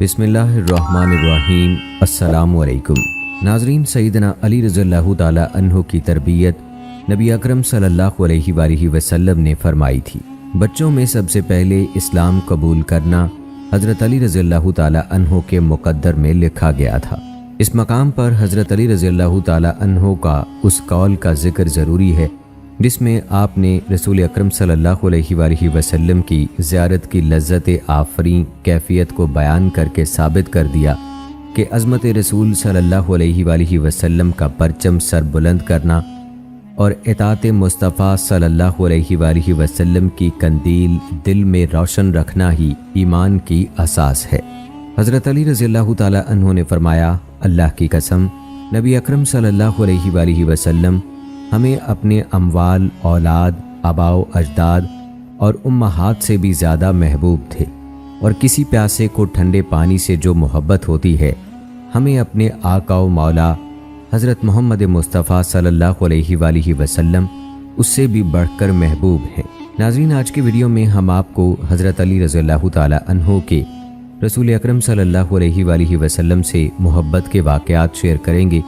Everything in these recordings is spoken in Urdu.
بسم اللہ الرحمن الرحیم۔ السلام علیکم ناظرین، سیدنا علی رضی اللہ تعالیٰ عنہ کی تربیت نبی اکرم صلی اللہ علیہ وآلہ وسلم نے فرمائی تھی۔ بچوں میں سب سے پہلے اسلام قبول کرنا حضرت علی رضی اللہ تعالیٰ عنہ کے مقدر میں لکھا گیا تھا۔ اس مقام پر حضرت علی رضی اللہ تعالیٰ عنہ کا اس قول کا ذکر ضروری ہے جس میں آپ نے رسول اکرم صلی اللہ علیہ وآلہ وسلم کی زیارت کی لذت آفریں کیفیت کو بیان کر کے ثابت کر دیا کہ عظمت رسول صلی اللہ علیہ وآلہ وسلم کا پرچم سر بلند کرنا اور اطاعت مصطفیٰ صلی اللہ علیہ وآلہ وسلم کی قندیل دل میں روشن رکھنا ہی ایمان کی اساس ہے۔ حضرت علی رضی اللہ تعالیٰ عنہ نے فرمایا، اللہ کی قسم، نبی اکرم صلی اللہ علیہ وآلہ وسلم ہمیں اپنے اموال، اولاد، آباء و اجداد اور امہات سے بھی زیادہ محبوب تھے، اور کسی پیاسے کو ٹھنڈے پانی سے جو محبت ہوتی ہے ہمیں اپنے آقا و مولا حضرت محمد مصطفیٰ صلی اللہ علیہ وآلہ وسلم اس سے بھی بڑھ کر محبوب ہیں۔ ناظرین، آج کی ویڈیو میں ہم آپ کو حضرت علی رضی اللہ تعالیٰ عنہ کے رسول اکرم صلی اللہ علیہ وآلہ وسلم سے محبت کے واقعات شیئر کریں گے۔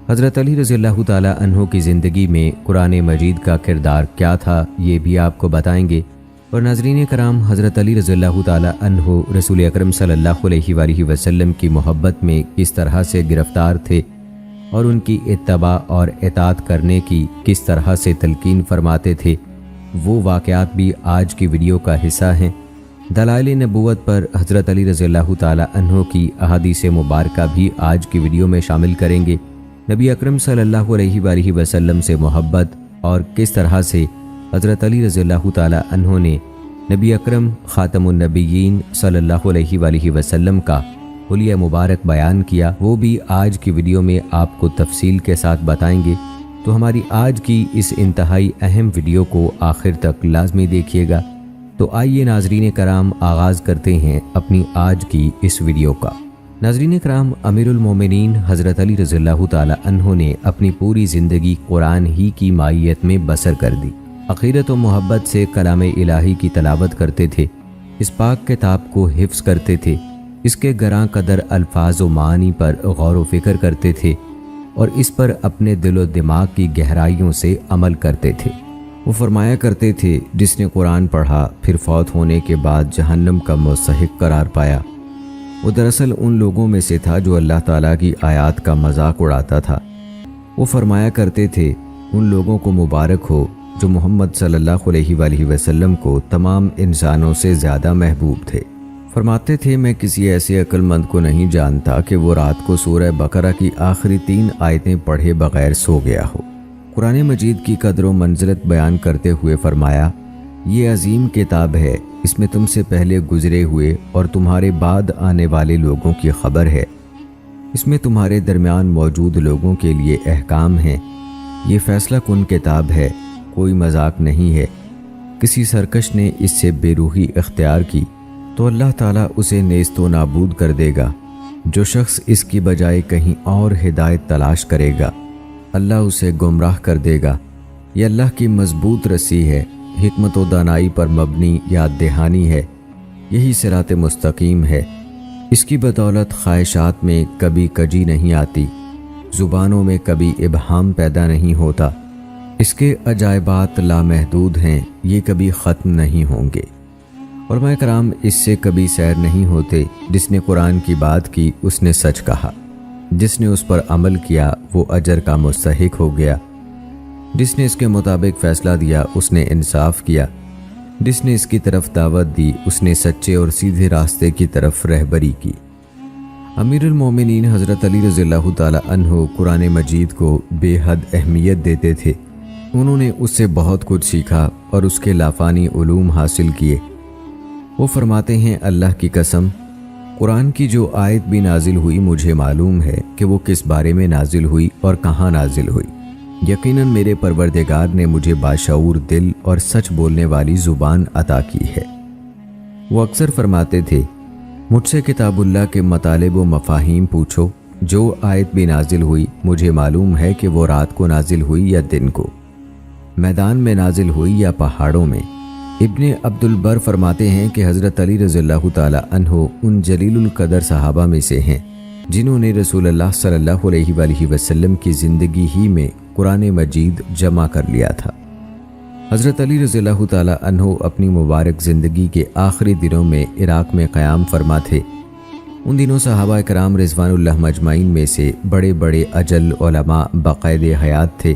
حضرت علی رضی اللہ تعالیٰ عنہ کی زندگی میں قرآن مجید کا کردار کیا تھا یہ بھی آپ کو بتائیں گے، اور ناظرین کرام، حضرت علی رضی اللہ تعالیٰ عنہ رسول اکرم صلی اللہ علیہ وآلہ وسلم کی محبت میں کس طرح سے گرفتار تھے اور ان کی اتباع اور اطاعت کرنے کی کس طرح سے تلقین فرماتے تھے، وہ واقعات بھی آج کی ویڈیو کا حصہ ہیں۔ دلائل نبوت پر حضرت علی رضی اللہ تعالیٰ عنہ کی احادیث مبارکہ بھی آج کی ویڈیو میں شامل کریں گے۔ نبی اکرم صلی اللہ علیہ وآلہ وسلم سے محبت اور کس طرح سے حضرت علی رضی اللہ تعالیٰ عنہ نے نبی اکرم خاتم النبیین صلی اللہ علیہ وآلہ وسلم کا حلیہ مبارک بیان کیا، وہ بھی آج کی ویڈیو میں آپ کو تفصیل کے ساتھ بتائیں گے، تو ہماری آج کی اس انتہائی اہم ویڈیو کو آخر تک لازمی دیکھیے گا۔ تو آئیے ناظرین کرام، آغاز کرتے ہیں اپنی آج کی اس ویڈیو کا۔ ناظرین کرام، امیر المومنین حضرت علی رضی اللہ تعالیٰ عنہ نے اپنی پوری زندگی قرآن ہی کی مائیت میں بسر کر دی۔ عقیدت و محبت سے کلام الہی کی تلاوت کرتے تھے، اس پاک کتاب کو حفظ کرتے تھے، اس کے گراں قدر الفاظ و معانی پر غور و فکر کرتے تھے اور اس پر اپنے دل و دماغ کی گہرائیوں سے عمل کرتے تھے۔ وہ فرمایا کرتے تھے، جس نے قرآن پڑھا پھر فوت ہونے کے بعد جہنم کا مستحق قرار پایا، وہ دراصل ان لوگوں میں سے تھا جو اللہ تعالیٰ کی آیات کا مذاق اڑاتا تھا۔ وہ فرمایا کرتے تھے، ان لوگوں کو مبارک ہو جو محمد صلی اللہ علیہ وآلہ وسلم کو تمام انسانوں سے زیادہ محبوب تھے۔ فرماتے تھے، میں کسی ایسے عقل مند کو نہیں جانتا کہ وہ رات کو سورہ بقرہ کی آخری 3 آیتیں پڑھے بغیر سو گیا ہو۔ قرآن مجید کی قدر و منزلت بیان کرتے ہوئے فرمایا، یہ عظیم کتاب ہے، اس میں تم سے پہلے گزرے ہوئے اور تمہارے بعد آنے والے لوگوں کی خبر ہے، اس میں تمہارے درمیان موجود لوگوں کے لیے احکام ہیں، یہ فیصلہ کن کتاب ہے، کوئی مذاق نہیں ہے۔ کسی سرکش نے اس سے بے روحی اختیار کی تو اللہ تعالیٰ اسے نیست و نابود کر دے گا، جو شخص اس کی بجائے کہیں اور ہدایت تلاش کرے گا اللہ اسے گمراہ کر دے گا۔ یہ اللہ کی مضبوط رسی ہے، حکمت و دانائی پر مبنی یاد دہانی ہے، یہی صراط مستقیم ہے۔ اس کی بدولت خواہشات میں کبھی کجی نہیں آتی، زبانوں میں کبھی ابہام پیدا نہیں ہوتا، اس کے عجائبات لامحدود ہیں، یہ کبھی ختم نہیں ہوں گے، علماء کرام اس سے کبھی سیر نہیں ہوتے۔ جس نے قرآن کی بات کی اس نے سچ کہا، جس نے اس پر عمل کیا وہ اجر کا مستحق ہو گیا، جس نے اس کے مطابق فیصلہ دیا اس نے انصاف کیا، جس نے اس کی طرف دعوت دی اس نے سچے اور سیدھے راستے کی طرف رہبری کی۔ امیر المومنین حضرت علی رضی اللہ تعالیٰ عنہ قرآن مجید کو بے حد اہمیت دیتے تھے، انہوں نے اس سے بہت کچھ سیکھا اور اس کے لافانی علوم حاصل کیے۔ وہ فرماتے ہیں، اللہ کی قسم، قرآن کی جو آیت بھی نازل ہوئی مجھے معلوم ہے کہ وہ کس بارے میں نازل ہوئی اور کہاں نازل ہوئی۔ یقیناً میرے پروردگار نے مجھے باشعور دل اور سچ بولنے والی زبان عطا کی ہے۔ وہ اکثر فرماتے تھے، مجھ سے کتاب اللہ کے مطالب و مفاہیم پوچھو، جو آیت بھی نازل ہوئی مجھے معلوم ہے کہ وہ رات کو نازل ہوئی یا دن کو، میدان میں نازل ہوئی یا پہاڑوں میں، ابن عبدالبر فرماتے ہیں کہ حضرت علی رضی اللہ تعالیٰ عنہ ان جلیل القدر صحابہ میں سے ہیں جنہوں نے رسول اللہ صلی اللہ علیہ وآلہ وسلم کی زندگی ہی میں قرآن مجید جمع کر لیا تھا۔ حضرت علی رضی اللہ تعالیٰ عنہ اپنی مبارک زندگی کے آخری دنوں میں عراق میں قیام فرما تھے۔ ان دنوں صحابہ کرام رضوان اللہ مجمعین میں سے بڑے بڑے اجل علماء باقید حیات تھے۔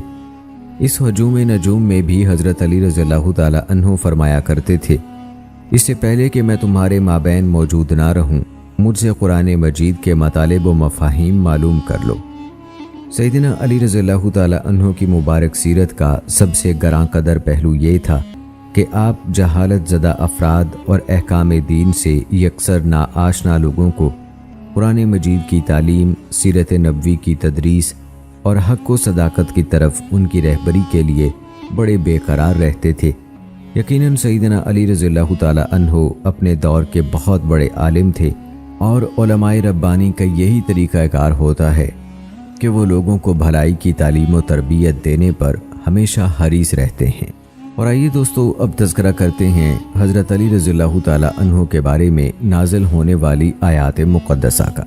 اس ہجوم نجوم میں بھی حضرت علی رضی اللہ تعالیٰ عنہ فرمایا کرتے تھے، اس سے پہلے کہ میں تمہارے مابین موجود نہ رہوں، مجھ سے قرآن مجید کے مطالب و مفاہیم معلوم کر لو۔ سیدنا علی رضی اللہ تعالیٰ عنہ کی مبارک سیرت کا سب سے گراں قدر پہلو یہ تھا کہ آپ جہالت زدہ افراد اور احکام دین سے یکسر ناآشنا لوگوں کو قرآن مجید کی تعلیم، سیرت نبوی کی تدریس اور حق و صداقت کی طرف ان کی رہبری کے لیے بڑے بے قرار رہتے تھے۔ یقیناً سیدنا علی رضی اللہ تعالیٰ عنہ اپنے دور کے بہت بڑے عالم تھے، اور علماء ربانی کا یہی طریقہ کار ہوتا ہے کہ وہ لوگوں کو بھلائی کی تعلیم و تربیت دینے پر ہمیشہ حریص رہتے ہیں۔ اور آئیے دوستو، اب تذکرہ کرتے ہیں حضرت علی رضی اللہ تعالیٰ عنہ کے بارے میں نازل ہونے والی آیات مقدسہ کا۔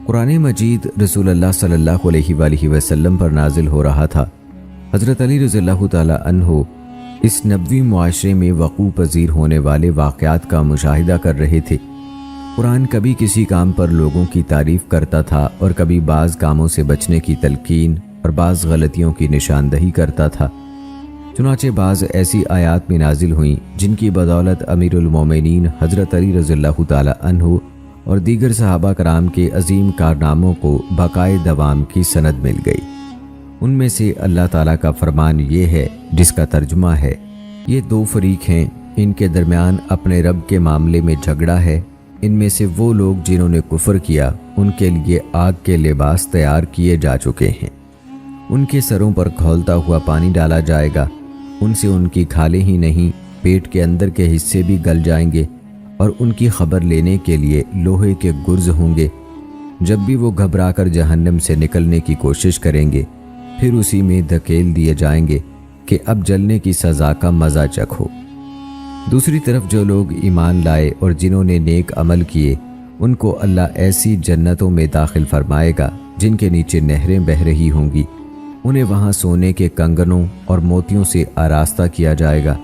قرآن مجید رسول اللہ صلی اللہ علیہ وآلہ وسلم پر نازل ہو رہا تھا۔ حضرت علی رضی اللہ تعالیٰ عنہ اس نبوی معاشرے میں وقوع پذیر ہونے والے واقعات کا مشاہدہ کر رہے تھے۔ قرآن کبھی کسی کام پر لوگوں کی تعریف کرتا تھا اور کبھی بعض کاموں سے بچنے کی تلقین اور بعض غلطیوں کی نشاندہی کرتا تھا۔ چنانچہ بعض ایسی آیات میں نازل ہوئیں جن کی بدولت امیر المومنین حضرت علی رضی اللہ تعالیٰ عنہ اور دیگر صحابہ کرام کے عظیم کارناموں کو بقائے دوام کی سند مل گئی۔ ان میں سے اللہ تعالیٰ کا فرمان یہ ہے جس کا ترجمہ ہے، یہ دو فریق ہیں، ان کے درمیان اپنے رب کے معاملے میں جھگڑا ہے۔ ان میں سے وہ لوگ جنہوں نے کفر کیا، ان کے لیے آگ کے لباس تیار کیے جا چکے ہیں، ان کے سروں پر کھولتا ہوا پانی ڈالا جائے گا، ان سے ان کی کھالیں ہی نہیں پیٹ کے اندر کے حصے بھی گل جائیں گے، اور ان کی خبر لینے کے لیے لوہے کے گرز ہوں گے۔ جب بھی وہ گھبرا کر جہنم سے نکلنے کی کوشش کریں گے، پھر اسی میں دھکیل دیے جائیں گے کہ اب جلنے کی سزا کا مزہ چکھو۔ دوسری طرف جو لوگ ایمان لائے اور جنہوں نے نیک عمل کیے، ان کو اللہ ایسی جنتوں میں داخل فرمائے گا جن کے نیچے نہریں بہہ رہی ہوں گی، انہیں وہاں سونے کے کنگنوں اور موتیوں سے آراستہ کیا جائے گا،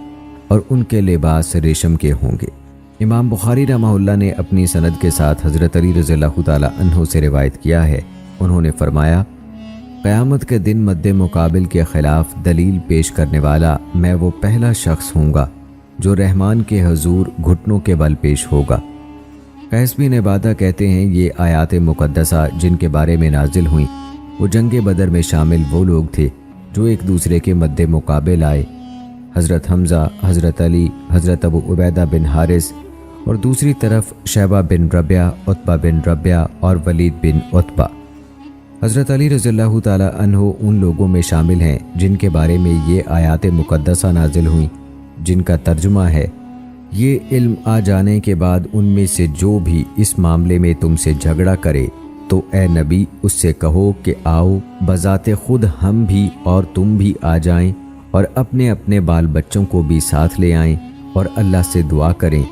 اور ان کے لباس ریشم کے ہوں گے۔ امام بخاری رحمہ اللہ نے اپنی سند کے ساتھ حضرت علی رضی اللہ تعالیٰ عنہ سے روایت کیا ہے، انہوں نے فرمایا، قیامت کے دن مد مقابل کے خلاف دلیل پیش کرنے والا میں وہ پہلا شخص ہوں گا جو رحمان کے حضور گھٹنوں کے بل پیش ہوگا۔ قیس بن عبادہ کہتے ہیں، یہ آیات مقدسہ جن کے بارے میں نازل ہوئیں وہ جنگ بدر میں شامل وہ لوگ تھے جو ایک دوسرے کے مد مقابل آئے، حضرت حمزہ، حضرت علی، حضرت ابو عبیدہ بن حارث، اور دوسری طرف شیبہ بن ربیعہ، عتبہ بن ربیعہ اور ولید بن عتبہ۔ حضرت علی رضی اللہ تعالیٰ عنہ ان لوگوں میں شامل ہیں جن کے بارے میں یہ آیات مقدسہ نازل ہوئیں، جن کا ترجمہ ہے، یہ علم آ جانے کے بعد ان میں سے جو بھی اس معاملے میں تم سے جھگڑا کرے تو اے نبی اس سے کہو کہ آؤ بذات خود ہم بھی اور تم بھی آ جائیں اور اپنے اپنے بال بچوں کو بھی ساتھ لے آئیں اور اللہ سے دعا کریں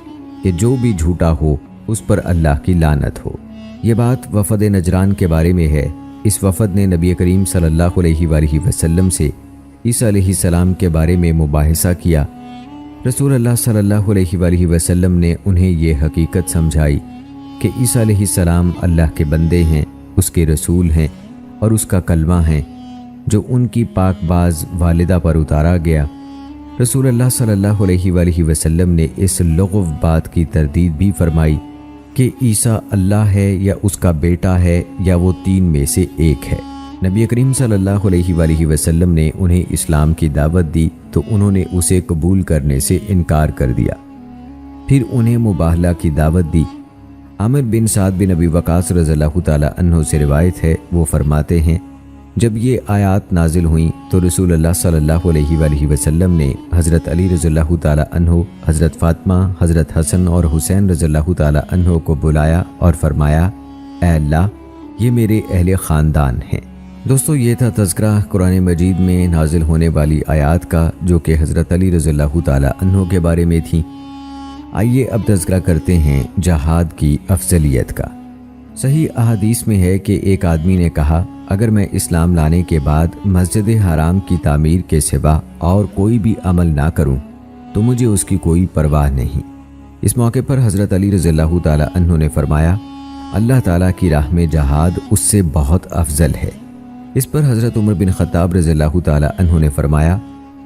کہ جو بھی جھوٹا ہو اس پر اللہ کی لعنت ہو۔ یہ بات وفد نجران کے بارے میں ہے۔ اس وفد نے نبی کریم صلی اللہ علیہ وآلہ وسلم سے عیسیٰ علیہ السلام کے بارے میں مباحثہ کیا۔ رسول اللہ صلی اللہ علیہ وآلہ وسلم نے انہیں یہ حقیقت سمجھائی کہ عیسیٰ علیہ السلام اللہ کے بندے ہیں، اس کے رسول ہیں اور اس کا کلمہ ہیں جو ان کی پاک باز والدہ پر اتارا گیا۔ رسول اللہ صلی اللہ علیہ وآلہ وسلم نے اس لغو بات کی تردید بھی فرمائی کہ عیسیٰ اللہ ہے یا اس کا بیٹا ہے یا وہ تین میں سے ایک ہے۔ نبی کریم صلی اللہ علیہ وآلہ وسلم نے انہیں اسلام کی دعوت دی تو انہوں نے اسے قبول کرنے سے انکار کر دیا۔ پھر انہیں مباہلہ کی دعوت دی۔ عامر بن سعد بن ابی وقاص رضی اللہ تعالیٰ عنہ سے روایت ہے، وہ فرماتے ہیں، جب یہ آیات نازل ہوئیں تو رسول اللہ صلی اللہ علیہ وآلہ وسلم نے حضرت علی رضی اللہ تعالیٰ عنہ، حضرت فاطمہ، حضرت حسن اور حسین رضی اللہ تعالیٰ عنہ کو بلایا اور فرمایا، اے اللہ، یہ میرے اہل خاندان ہیں، دوستو یہ تھا تذکرہ قرآن مجید میں نازل ہونے والی آیات کا، جو کہ حضرت علی رضی اللہ تعالی عنہ کے بارے میں تھیں۔ آئیے اب تذکرہ کرتے ہیں جہاد کی افضلیت کا۔ صحیح احادیث میں ہے کہ ایک آدمی نے کہا، اگر میں اسلام لانے کے بعد مسجد حرام کی تعمیر کے سوا اور کوئی بھی عمل نہ کروں تو مجھے اس کی کوئی پرواہ نہیں۔ اس موقع پر حضرت علی رضی اللہ تعالی عنہ نے فرمایا، اللہ تعالیٰ کی راہ میں جہاد اس سے بہت افضل ہے۔ اس پر حضرت عمر بن خطاب رضی اللہ تعالی عنہ نے فرمایا،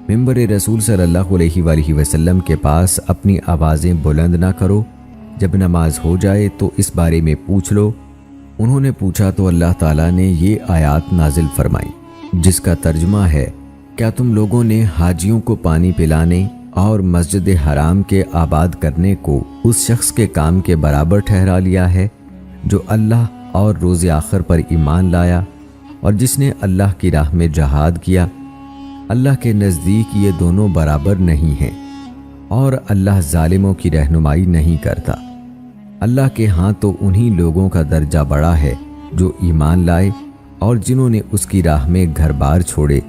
ممبر رسول صلی اللہ علیہ وآلہ وسلم کے پاس اپنی آوازیں بلند نہ کرو، جب نماز ہو جائے تو اس بارے میں پوچھ لو۔ انہوں نے پوچھا تو اللہ تعالیٰ نے یہ آیات نازل فرمائی، جس کا ترجمہ ہے، کیا تم لوگوں نے حاجیوں کو پانی پلانے اور مسجد حرام کے آباد کرنے کو اس شخص کے کام کے برابر ٹھہرا لیا ہے جو اللہ اور روز آخر پر ایمان لایا اور جس نے اللہ کی راہ میں جہاد کیا؟ اللہ کے نزدیک یہ دونوں برابر نہیں ہیں، اور اللہ ظالموں کی رہنمائی نہیں کرتا۔ اللہ کے ہاں تو انہی لوگوں کا درجہ بڑا ہے جو ایمان لائے اور جنہوں نے اس کی راہ میں گھر بار چھوڑے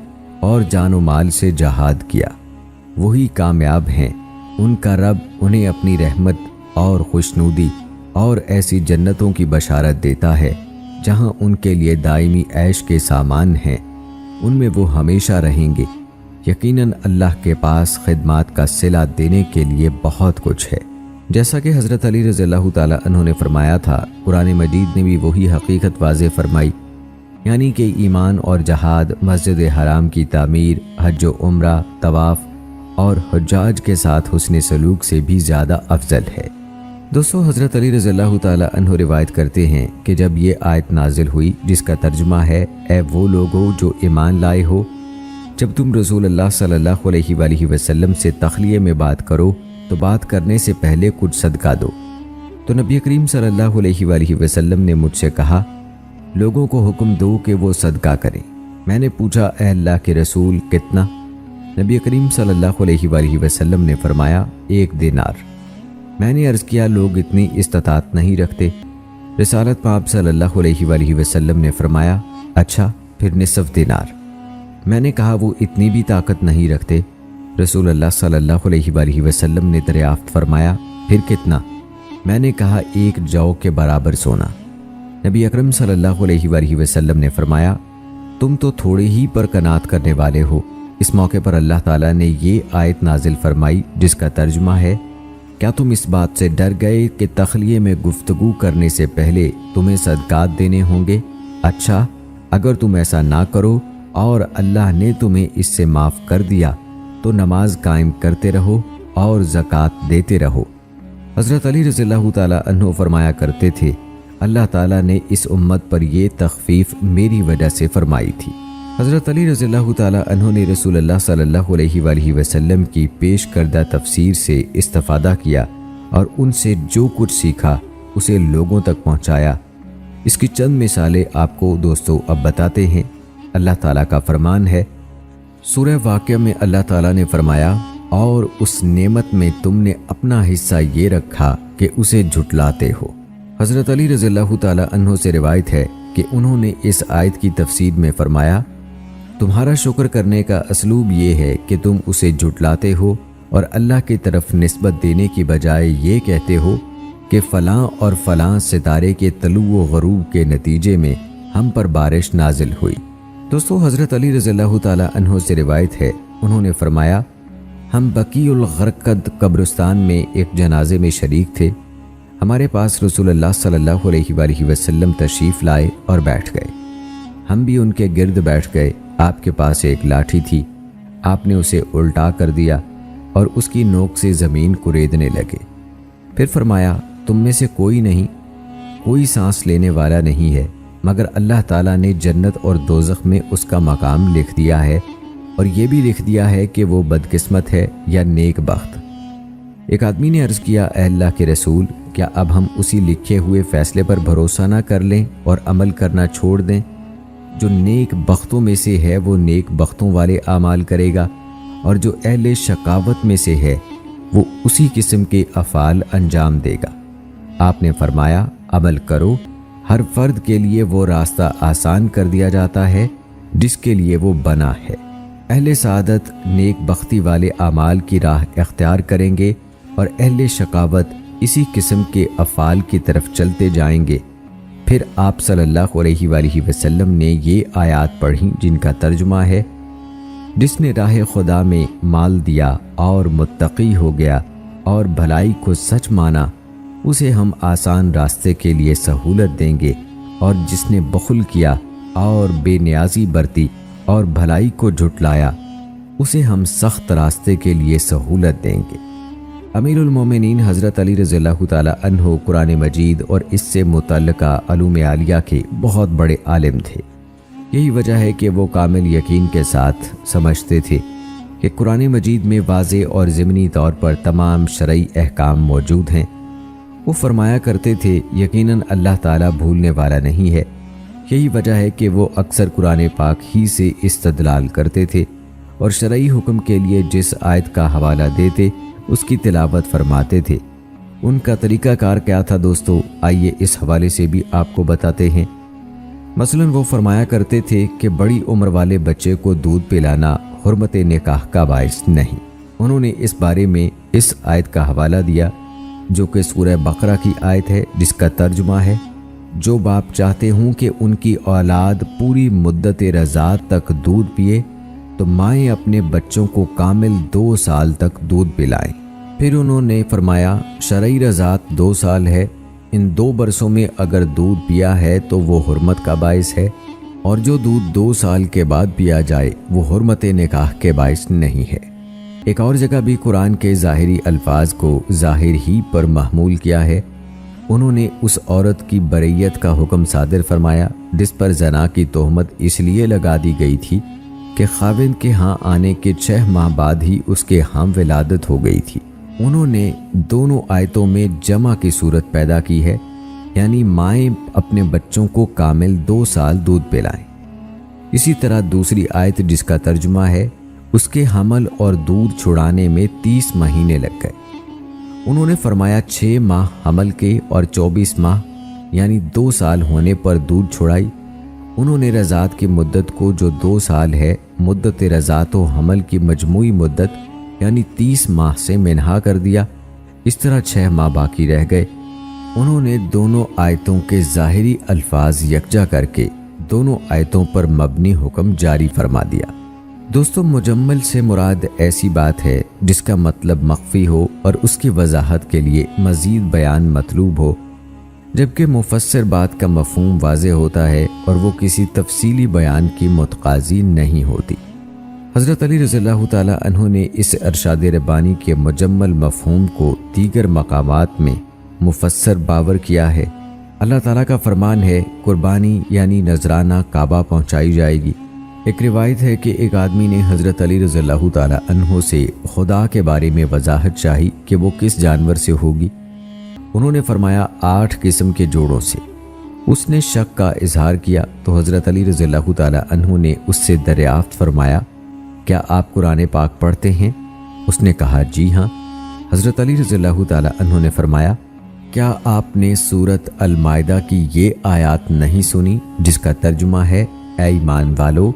اور جان و مال سے جہاد کیا، وہی کامیاب ہیں۔ ان کا رب انہیں اپنی رحمت اور خوشنودی اور ایسی جنتوں کی بشارت دیتا ہے جہاں ان کے لیے دائمی عیش کے سامان ہیں، ان میں وہ ہمیشہ رہیں گے۔ یقیناً اللہ کے پاس خدمات کا صلہ دینے کے لیے بہت کچھ ہے۔ جیسا کہ حضرت علی رضی اللہ تعالی عنہ نے فرمایا تھا، قرآن مجید نے بھی وہی حقیقت واضح فرمائی، یعنی کہ ایمان اور جہاد مسجد حرام کی تعمیر، حج و عمرہ، طواف اور حجاج کے ساتھ حسن سلوک سے بھی زیادہ افضل ہے۔ دوستو حضرت علی رضی اللہ تعالی عنہ روایت کرتے ہیں کہ جب یہ آیت نازل ہوئی جس کا ترجمہ ہے، اے وہ لوگو جو ایمان لائے ہو، جب تم رسول اللہ صلی اللہ علیہ وآلہ وسلم سے تخلیے میں بات کرو تو بات کرنے سے پہلے کچھ صدقہ دو۔ تو نبی کریم صلی اللہ علیہ وآلہ وسلم نے مجھ سے کہا، لوگوں کو حکم دو کہ وہ صدقہ کریں۔ میں نے پوچھا، اے اللہ کے رسول کتنا؟ نبی کریم صلی اللہ علیہ وآلہ وسلم نے فرمایا، 1 دینار۔ میں نے عرض کیا، لوگ اتنی استطاعت نہیں رکھتے؟ رسالت پاک صلی اللہ علیہ وآلہ وسلم نے فرمایا، اچھا پھر نصف دینار۔ میں نے کہا، وہ اتنی بھی طاقت نہیں رکھتے؟ رسول اللہ صلی اللہ علیہ وآلہ وسلم نے دریافت فرمایا، پھر کتنا؟ میں نے کہا، 1 جو کے برابر سونا۔ نبی اکرم صلی اللہ علیہ وآلہ وسلم نے فرمایا، تم تو تھوڑے ہی پر قناعت کرنے والے ہو۔ اس موقع پر اللہ تعالیٰ نے یہ آیت نازل فرمائی جس کا ترجمہ ہے، کیا تم اس بات سے ڈر گئے کہ تخلیے میں گفتگو کرنے سے پہلے تمہیں صدقات دینے ہوں گے؟ اچھا، اگر تم ایسا نہ کرو اور اللہ نے تمہیں اس سے معاف کر دیا تو نماز قائم کرتے رہو اور زکوٰۃ دیتے رہو۔ حضرت علی رضی اللہ تعالی عنہ فرمایا کرتے تھے، اللہ تعالیٰ نے اس امت پر یہ تخفیف میری وجہ سے فرمائی تھی۔ حضرت علی رضی اللہ تعالی عنہ نے رسول اللہ صلی اللہ علیہ وآلہ وسلم کی پیش کردہ تفسیر سے استفادہ کیا اور ان سے جو کچھ سیکھا اسے لوگوں تک پہنچایا۔ اس کی چند مثالیں آپ کو دوستو اب بتاتے ہیں۔ اللہ تعالیٰ کا فرمان ہے، سورہ واقعہ میں اللہ تعالیٰ نے فرمایا، اور اس نعمت میں تم نے اپنا حصہ یہ رکھا کہ اسے جھٹلاتے ہو۔ حضرت علی رضی اللہ تعالی عنہ سے روایت ہے کہ انہوں نے اس آیت کی تفسیر میں فرمایا، تمہارا شکر کرنے کا اسلوب یہ ہے کہ تم اسے جھٹلاتے ہو اور اللہ کی طرف نسبت دینے کی بجائے یہ کہتے ہو کہ فلاں اور فلاں ستارے کے طلوع و غروب کے نتیجے میں ہم پر بارش نازل ہوئی۔ دوستو حضرت علی رضی اللہ تعالی عنہ سے روایت ہے، انہوں نے فرمایا، ہم بقیع الغرقد قبرستان میں ایک جنازے میں شریک تھے۔ ہمارے پاس رسول اللہ صلی اللہ علیہ وآلہ وسلم تشریف لائے اور بیٹھ گئے۔ ہم بھی ان کے گرد بیٹھ گئے۔ آپ کے پاس ایک لاٹھی تھی، آپ نے اسے الٹا کر دیا اور اس کی نوک سے زمین کریدنے لگے۔ پھر فرمایا، تم میں سے کوئی سانس لینے والا نہیں ہے مگر اللہ تعالیٰ نے جنت اور دوزخ میں اس کا مقام لکھ دیا ہے، اور یہ بھی لکھ دیا ہے کہ وہ بدقسمت ہے یا نیک بخت۔ ایک آدمی نے عرض کیا، اے اللہ کے رسول، کیا اب ہم اسی لکھے ہوئے فیصلے پر بھروسہ نہ کر لیں اور عمل کرنا چھوڑ دیں؟ جو نیک بختوں میں سے ہے وہ نیک بختوں والے اعمال کرے گا، اور جو اہل شقاوت میں سے ہے وہ اسی قسم کے افعال انجام دے گا۔ آپ نے فرمایا، عمل کرو ہر فرد کے لیے وہ راستہ آسان کر دیا جاتا ہے جس کے لیے وہ بنا ہے۔ اہل سعادت نیک بختی والے اعمال کی راہ اختیار کریں گے اور اہل شقاوت اسی قسم کے افعال کی طرف چلتے جائیں گے۔ پھر آپ صلی اللہ علیہ وآلہ وسلم نے یہ آیات پڑھیں جن کا ترجمہ ہے، جس نے راہ خدا میں مال دیا اور متقی ہو گیا اور بھلائی کو سچ مانا، اسے ہم آسان راستے کے لیے سہولت دیں گے، اور جس نے بخل کیا اور بے نیازی برتی اور بھلائی کو جھٹلایا، اسے ہم سخت راستے کے لیے سہولت دیں گے۔ امیر المومنین حضرت علی رضی اللہ تعالی عنہ قرآن مجید اور اس سے متعلقہ علوم عالیہ کے بہت بڑے عالم تھے۔ یہی وجہ ہے کہ وہ کامل یقین کے ساتھ سمجھتے تھے کہ قرآن مجید میں واضح اور ضمنی طور پر تمام شرعی احکام موجود ہیں۔ وہ فرمایا کرتے تھے، یقیناً اللہ تعالیٰ بھولنے والا نہیں ہے۔ یہی وجہ ہے کہ وہ اکثر قرآن پاک ہی سے استدلال کرتے تھے اور شرعی حکم کے لیے جس آیت کا حوالہ دیتے اس کی تلاوت فرماتے تھے۔ ان کا طریقہ کار کیا تھا دوستو، آئیے اس حوالے سے بھی آپ کو بتاتے ہیں۔ مثلاً وہ فرمایا کرتے تھے کہ بڑی عمر والے بچے کو دودھ پلانا حرمت نکاح کا باعث نہیں۔ انہوں نے اس بارے میں اس آیت کا حوالہ دیا جو کہ سورہ بقرہ کی آیت ہے، جس کا ترجمہ ہے، جو باپ چاہتے ہوں کہ ان کی اولاد پوری مدت رضاعت تک دودھ پیے تو مائیں اپنے بچوں کو کامل 2 سال تک دودھ پلائیں۔ پھر انہوں نے فرمایا، شرعی رضاعت 2 سال ہے، ان 2 برسوں میں اگر دودھ پیا ہے تو وہ حرمت کا باعث ہے، اور جو دودھ 2 سال کے بعد پیا جائے وہ حرمت نکاح کے باعث نہیں ہے۔ ایک اور جگہ بھی قرآن کے ظاہری الفاظ کو ظاہر ہی پر محمول کیا ہے۔ انہوں نے اس عورت کی بریت کا حکم صادر فرمایا جس پر زنا کی تہمت اس لیے لگا دی گئی تھی کہ خاوند کے ہاں آنے کے 6 ماہ بعد ہی اس کے ہاں ولادت ہو گئی تھی۔ انہوں نے دونوں آیتوں میں جمع کی صورت پیدا کی ہے، یعنی مائیں اپنے بچوں کو کامل 2 سال دودھ پلائیں۔ اسی طرح دوسری آیت جس کا ترجمہ ہے، اس کے حمل اور دودھ چھڑانے میں 30 مہینے لگ گئے۔ انہوں نے فرمایا 6 ماہ حمل کے اور 24 ماہ یعنی 2 سال ہونے پر دودھ چھڑائی۔ انہوں نے رضاعت کی مدت کو جو 2 سال ہے، مدت رضاعت و حمل کی مجموعی مدت یعنی 30 ماہ سے منہا کر دیا۔ اس طرح 6 ماہ باقی رہ گئے۔ انہوں نے دونوں آیتوں کے ظاہری الفاظ یکجا کر کے دونوں آیتوں پر مبنی حکم جاری فرما دیا۔ دوستو، مجمل سے مراد ایسی بات ہے جس کا مطلب مخفی ہو اور اس کی وضاحت کے لیے مزید بیان مطلوب ہو، جبکہ مفسر بات کا مفہوم واضح ہوتا ہے اور وہ کسی تفصیلی بیان کی متقاضی نہیں ہوتی۔ حضرت علی رضی اللہ تعالی عنہ نے اس ارشاد ربانی کے مجمل مفہوم کو دیگر مقامات میں مفسر باور کیا ہے۔ اللہ تعالیٰ کا فرمان ہے، قربانی یعنی نذرانہ کعبہ پہنچائی جائے گی۔ ایک روایت ہے کہ ایک آدمی نے حضرت علی رضی اللہ تعالی عنہ سے خدا کے بارے میں وضاحت چاہی کہ وہ کس جانور سے ہوگی۔ انہوں نے فرمایا 8 قسم کے جوڑوں سے۔ اس نے شک کا اظہار کیا تو حضرت علی رضی اللہ تعالی عنہ نے اس سے دریافت فرمایا، کیا آپ قرآن پاک پڑھتے ہیں؟ اس نے کہا جی ہاں۔ حضرت علی رضی اللہ تعالی عنہ نے فرمایا، کیا آپ نے سورۃ المائدہ کی یہ آیات نہیں سنی جس کا ترجمہ ہے، اے ایمان والو،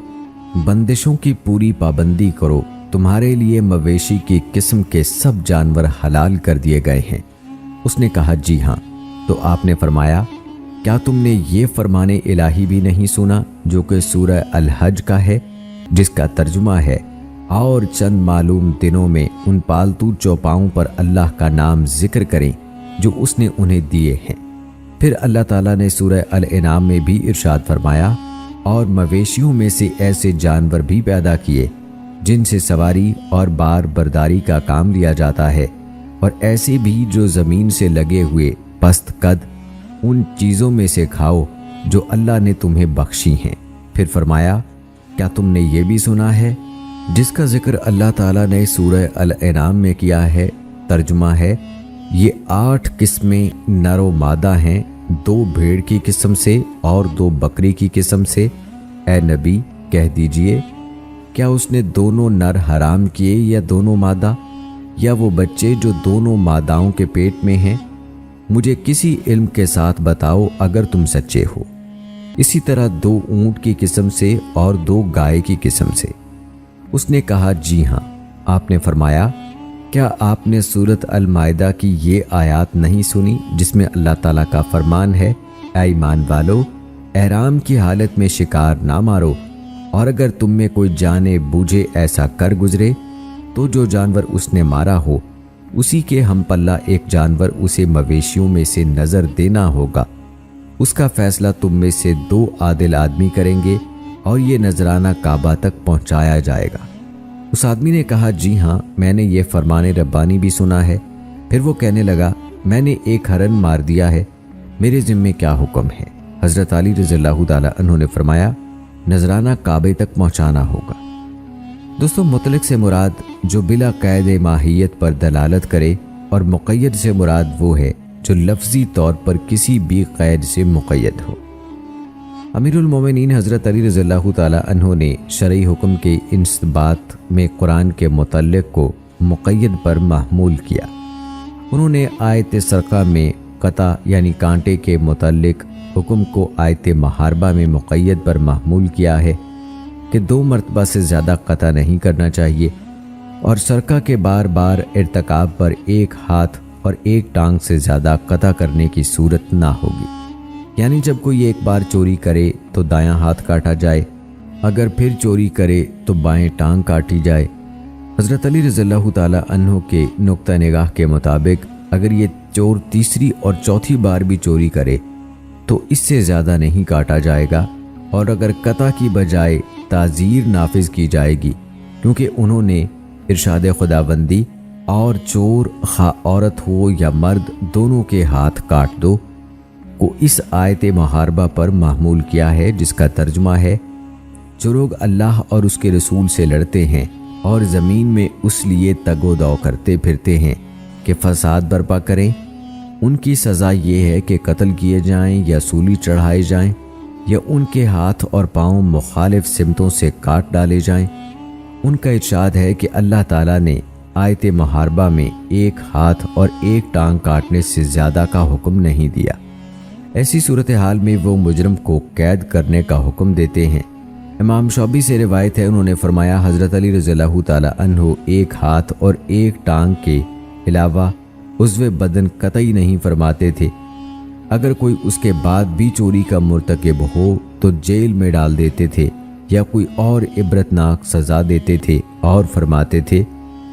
بندشوں کی پوری پابندی کرو، تمہارے لیے مویشی کی قسم کے سب جانور حلال کر دیے گئے ہیں۔ اس نے کہا جی ہاں۔ تو آپ نے فرمایا، کیا تم نے یہ فرمان الہی بھی نہیں سنا جو کہ سورہ الحج کا ہے، جس کا ترجمہ ہے، اور چند معلوم دنوں میں ان پالتو چوپاؤں پر اللہ کا نام ذکر کریں جو اس نے انہیں دیے ہیں۔ پھر اللہ تعالیٰ نے سورہ الانعام میں بھی ارشاد فرمایا، اور مویشیوں میں سے ایسے جانور بھی پیدا کیے جن سے سواری اور بار برداری کا کام لیا جاتا ہے، اور ایسے بھی جو زمین سے لگے ہوئے پست قد، ان چیزوں میں سے کھاؤ جو اللہ نے تمہیں بخشی ہیں۔ پھر فرمایا، کیا تم نے یہ بھی سنا ہے جس کا ذکر اللہ تعالیٰ نے سورہ الانعام میں کیا ہے؟ ترجمہ ہے، یہ 8 قسمیں نر و مادہ ہیں، 2 بھیڑ کی قسم سے اور 2 بکری کی قسم سے۔ اے نبی کہہ دیجئے، کیا اس نے دونوں نر حرام کیے یا دونوں مادہ، یا وہ بچے جو دونوں ماداؤں کے پیٹ میں ہیں؟ مجھے کسی علم کے ساتھ بتاؤ اگر تم سچے ہو۔ اسی طرح 2 اونٹ کی قسم سے اور 2 گائے کی قسم سے۔ اس نے کہا جی ہاں۔ آپ نے فرمایا کیا آپ نے سورۃ المائدہ کی یہ آیات نہیں سنی جس میں اللہ تعالیٰ کا فرمان ہے اے ایمان والو احرام کی حالت میں شکار نہ مارو، اور اگر تم میں کوئی جانے بوجھے ایسا کر گزرے تو جو جانور اس نے مارا ہو اسی کے ہم پلہ ایک جانور اسے مویشیوں میں سے نظر دینا ہوگا، اس کا فیصلہ تم میں سے 2 عادل آدمی کریں گے اور یہ نذرانہ کعبہ تک پہنچایا جائے گا۔ اس آدمی نے کہا جی ہاں میں نے یہ فرمان ربانی بھی سنا ہے۔ پھر وہ کہنے لگا میں نے ایک ہرن مار دیا ہے، میرے ذمے کیا حکم ہے؟ حضرت علی رضی اللہ تعالی عنہ نے فرمایا نذرانہ کعبے تک پہنچانا ہوگا۔ دوستو مطلق سے مراد جو بلا قید ماہیت پر دلالت کرے، اور مقید سے مراد وہ ہے جو لفظی طور پر کسی بھی قید سے مقید ہو۔ امیر المومنین حضرت علی رضی اللہ تعالی عنہ نے شرعی حکم کے انضباط میں قرآن کے متعلق کو مقید پر محمول کیا۔ انہوں نے آیت سرقہ میں قطع یعنی کانٹے کے متعلق حکم کو آیت محاربہ میں مقید پر محمول کیا ہے کہ 2 مرتبہ سے زیادہ قطع نہیں کرنا چاہیے، اور سرقہ کے بار بار ارتکاب پر 1 ہاتھ اور 1 ٹانگ سے زیادہ قطع کرنے کی صورت نہ ہوگی، یعنی جب کوئی ایک بار چوری کرے تو دایاں ہاتھ کاٹا جائے، اگر پھر چوری کرے تو بائیں ٹانگ کاٹی جائے۔ حضرت علی رضی اللہ تعالی عنہ کے نقطہ نگاہ کے مطابق اگر یہ چور تیسری اور چوتھی بار بھی چوری کرے تو اس سے زیادہ نہیں کاٹا جائے گا، اور اگر قطع کی بجائے تعزیر نافذ کی جائے گی، کیونکہ انہوں نے ارشاد خداوندی اور چور خواہ عورت ہو یا مرد دونوں کے ہاتھ کاٹ دو کو اس آیت محاربہ پر محمول کیا ہے، جس کا ترجمہ ہے جو لوگ اللہ اور اس کے رسول سے لڑتے ہیں اور زمین میں اس لیے تگ و دو کرتے پھرتے ہیں کہ فساد برپا کریں، ان کی سزا یہ ہے کہ قتل کیے جائیں یا سولی چڑھائے جائیں یا ان کے ہاتھ اور پاؤں مخالف سمتوں سے کاٹ ڈالے جائیں۔ ان کا ارشاد ہے کہ اللہ تعالیٰ نے آیت محاربہ میں 1 ہاتھ اور 1 ٹانگ کاٹنے سے زیادہ کا حکم نہیں دیا۔ ایسی صورتحال میں وہ مجرم کو قید کرنے کا حکم دیتے ہیں۔ امام شعبی سے روایت ہے، انہوں نے فرمایا حضرت علی رضی اللہ تعالی عنہ 1 ہاتھ اور 1 ٹانگ کے علاوہ عضو بدن قطعی نہیں فرماتے تھے۔ اگر کوئی اس کے بعد بھی چوری کا مرتکب ہو تو جیل میں ڈال دیتے تھے یا کوئی اور عبرتناک سزا دیتے تھے، اور فرماتے تھے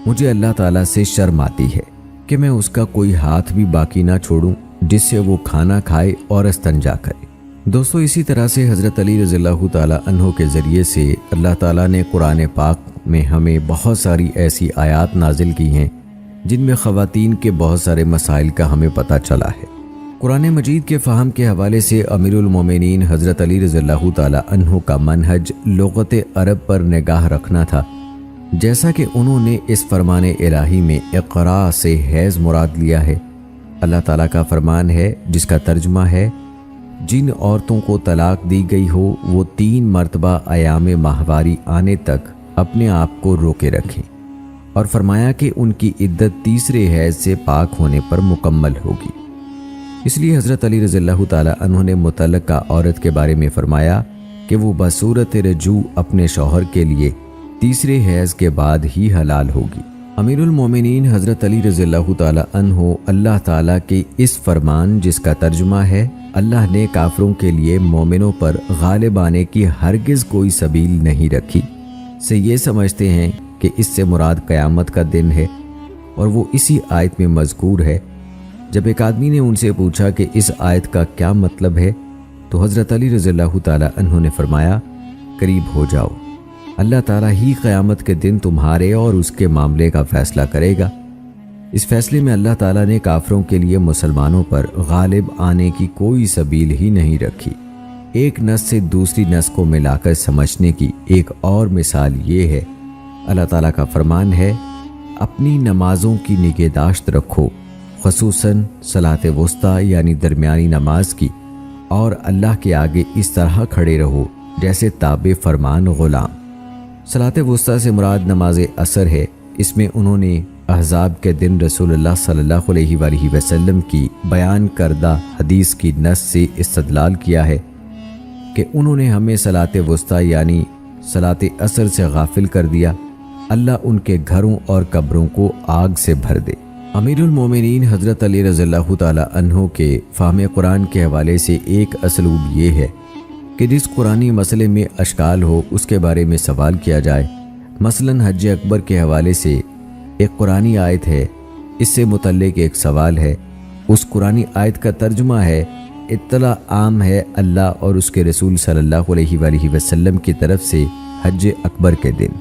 مجھے اللہ تعالیٰ سے شرم آتی ہے کہ میں اس کا کوئی ہاتھ بھی باقی نہ چھوڑوں جس سے وہ کھانا کھائے اور استنجا کرے۔ دوستو اسی طرح سے حضرت علی رضی اللہ تعالی عنہ کے ذریعے سے اللہ تعالیٰ نے قرآن پاک میں ہمیں بہت ساری ایسی آیات نازل کی ہیں جن میں خواتین کے بہت سارے مسائل کا ہمیں پتہ چلا ہے۔ قرآن مجید کے فہم کے حوالے سے امیر المومنین حضرت علی رضی اللہ تعالی عنہ کا منہج لغت عرب پر نگاہ رکھنا تھا، جیسا کہ انہوں نے اس فرمان الہی میں اقراء سے حیض مراد لیا ہے۔ اللہ تعالیٰ کا فرمان ہے جس کا ترجمہ ہے جن عورتوں کو طلاق دی گئی ہو وہ 3 مرتبہ ایام ماہواری آنے تک اپنے آپ کو روکے رکھیں، اور فرمایا کہ ان کی عدت تیسرے حیض سے پاک ہونے پر مکمل ہوگی۔ اس لیے حضرت علی رضی اللہ تعالی عنہ نے متعلقہ عورت کے بارے میں فرمایا کہ وہ بصورت رجوع اپنے شوہر کے لیے تیسرے حیض کے بعد ہی حلال ہوگی۔ امیر المومنین حضرت علی رضی اللہ تعالی عنہ اللہ تعالیٰ کے اس فرمان جس کا ترجمہ ہے اللہ نے کافروں کے لیے مومنوں پر غالب آنے کی ہرگز کوئی سبیل نہیں رکھی سے یہ سمجھتے ہیں کہ اس سے مراد قیامت کا دن ہے، اور وہ اسی آیت میں مذکور ہے۔ جب ایک آدمی نے ان سے پوچھا کہ اس آیت کا کیا مطلب ہے تو حضرت علی رضی اللہ تعالی عنہ نے فرمایا قریب ہو جاؤ، اللہ تعالیٰ ہی قیامت کے دن تمہارے اور اس کے معاملے کا فیصلہ کرے گا۔ اس فیصلے میں اللہ تعالیٰ نے کافروں کے لیے مسلمانوں پر غالب آنے کی کوئی سبیل ہی نہیں رکھی۔ ایک نص سے دوسری نص کو ملا کر سمجھنے کی ایک اور مثال یہ ہے، اللہ تعالیٰ کا فرمان ہے اپنی نمازوں کی نگہداشت رکھو، خصوصاً صلاۃ وسطیٰ یعنی درمیانی نماز کی، اور اللہ کے آگے اس طرح کھڑے رہو جیسے تابع فرمان غلام۔ صلاۃ وسطیٰ سے مراد نماز عصر ہے۔ اس میں انہوں نے احزاب کے دن رسول اللہ صلی اللہ علیہ وآلہ وسلم کی بیان کردہ حدیث کی نص سے استدلال کیا ہے کہ انہوں نے ہمیں صلاۃ وسطیٰ یعنی صلاۃ عصر سے غافل کر دیا، اللہ ان کے گھروں اور قبروں کو آگ سے بھر دے۔ امیر المومنین حضرت علی رضی اللہ تعالی عنہ کے فہم قرآن کے حوالے سے ایک اسلوب یہ ہے کہ جس قرآنی مسئلے میں اشکال ہو اس کے بارے میں سوال کیا جائے۔ مثلاً حج اکبر کے حوالے سے ایک قرآنی آیت ہے، اس سے متعلق ایک سوال ہے، اس قرآنی آیت کا ترجمہ ہے اطلاع عام ہے اللہ اور اس کے رسول صلی اللہ علیہ وآلہ وسلم کی طرف سے حج اکبر کے دن۔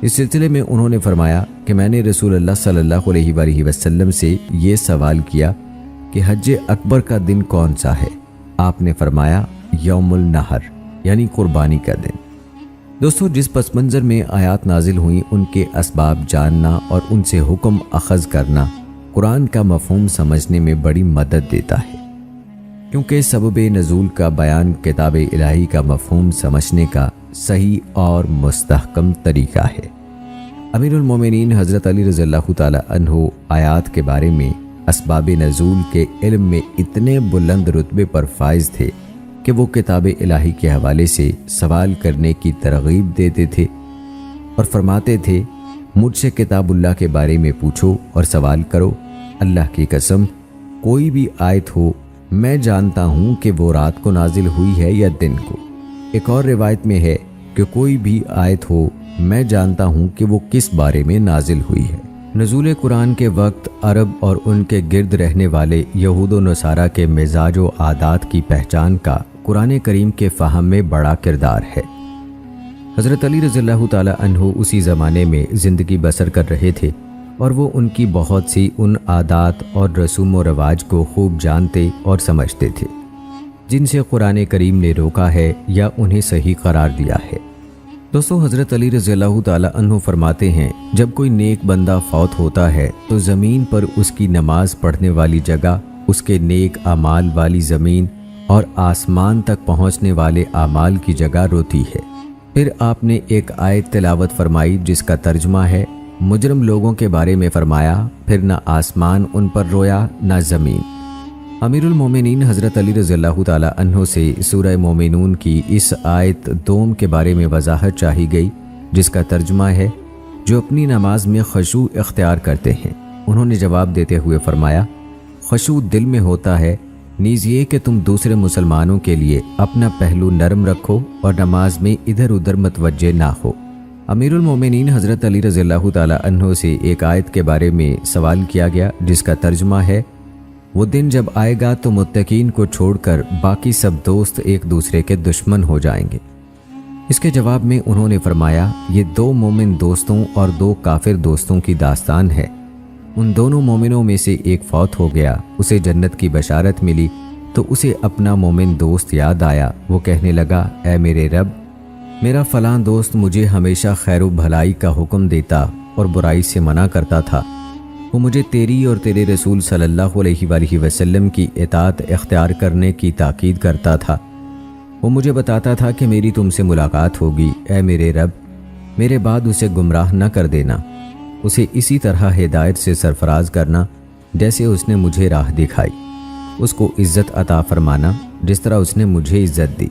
اس سلسلے میں انہوں نے فرمایا کہ میں نے رسول اللہ صلی اللہ علیہ وآلہ وسلم سے یہ سوال کیا کہ حج اکبر کا دن کون سا ہے؟ آپ نے فرمایا یوم النحر یعنی قربانی کا دن۔ دوستو، جس پس منظر میں آیات نازل ہوئیں ان کے اسباب جاننا اور ان سے حکم اخذ کرنا قرآن کا مفہوم سمجھنے میں بڑی مدد دیتا ہے، کیونکہ سبب نزول کا بیان کتاب الہی کا مفہوم سمجھنے کا صحیح اور مستحکم طریقہ ہے۔ امیر المومنین حضرت علی رضی اللہ تعالی عنہ آیات کے بارے میں اسباب نزول کے علم میں اتنے بلند رتبے پر فائز تھے کہ وہ کتاب الہی کے حوالے سے سوال کرنے کی ترغیب دیتے تھے اور فرماتے تھے مجھ سے کتاب اللہ کے بارے میں پوچھو اور سوال کرو، اللہ کی قسم کوئی بھی آیت ہو میں جانتا ہوں کہ وہ رات کو نازل ہوئی ہے یا دن کو۔ ایک اور روایت میں ہے کہ کوئی بھی آیت ہو میں جانتا ہوں کہ وہ کس بارے میں نازل ہوئی ہے۔ نزول قرآن کے وقت عرب اور ان کے گرد رہنے والے یہود و نصارہ کے مزاج و عادات کی پہچان کا قرآن کریم کے فہم میں بڑا کردار ہے۔ حضرت علی رضی اللہ تعالی عنہ اسی زمانے میں زندگی بسر کر رہے تھے اور وہ ان کی بہت سی ان عادات اور رسوم و رواج کو خوب جانتے اور سمجھتے تھے جن سے قرآن کریم نے روکا ہے یا انہیں صحیح قرار دیا ہے۔ دوستو، حضرت علی رضی اللہ تعالی عنہ فرماتے ہیں جب کوئی نیک بندہ فوت ہوتا ہے تو زمین پر اس کی نماز پڑھنے والی جگہ، اس کے نیک اعمال والی زمین اور آسمان تک پہنچنے والے اعمال کی جگہ روتی ہے۔ پھر آپ نے ایک آیت تلاوت فرمائی جس کا ترجمہ ہے مجرم لوگوں کے بارے میں فرمایا پھر نہ آسمان ان پر رویا نہ زمین۔ امیر المومنین حضرت علی رضی اللہ تعالی عنہ سے سورہ مومنون کی اس آیت دوم کے بارے میں وضاحت چاہی گئی جس کا ترجمہ ہے جو اپنی نماز میں خشوع اختیار کرتے ہیں۔ انہوں نے جواب دیتے ہوئے فرمایا خشوع دل میں ہوتا ہے، نیز یہ کہ تم دوسرے مسلمانوں کے لیے اپنا پہلو نرم رکھو اور نماز میں ادھر ادھر متوجہ نہ ہو۔ امیر المومنین حضرت علی رضی اللہ تعالی عنہ سے ایک آیت کے بارے میں سوال کیا گیا جس کا ترجمہ ہے وہ دن جب آئے گا تو متقین کو چھوڑ کر باقی سب دوست ایک دوسرے کے دشمن ہو جائیں گے۔ اس کے جواب میں انہوں نے فرمایا یہ دو مومن دوستوں اور دو کافر دوستوں کی داستان ہے۔ ان دونوں مومنوں میں سے ایک فوت ہو گیا، اسے جنت کی بشارت ملی تو اسے اپنا مومن دوست یاد آیا۔ وہ کہنے لگا اے میرے رب، میرا فلاں دوست مجھے ہمیشہ خیر و بھلائی کا حکم دیتا اور برائی سے منع کرتا تھا، وہ مجھے تیری اور تیرے رسول صلی اللہ علیہ وآلہ وسلم کی اطاعت اختیار کرنے کی تاکید کرتا تھا، وہ مجھے بتاتا تھا کہ میری تم سے ملاقات ہوگی، اے میرے رب میرے بعد اسے گمراہ نہ کر دینا، اسے اسی طرح ہدایت سے سرفراز کرنا جیسے اس نے مجھے راہ دکھائی، اس کو عزت عطا فرمانا جس طرح اس نے مجھے عزت دی۔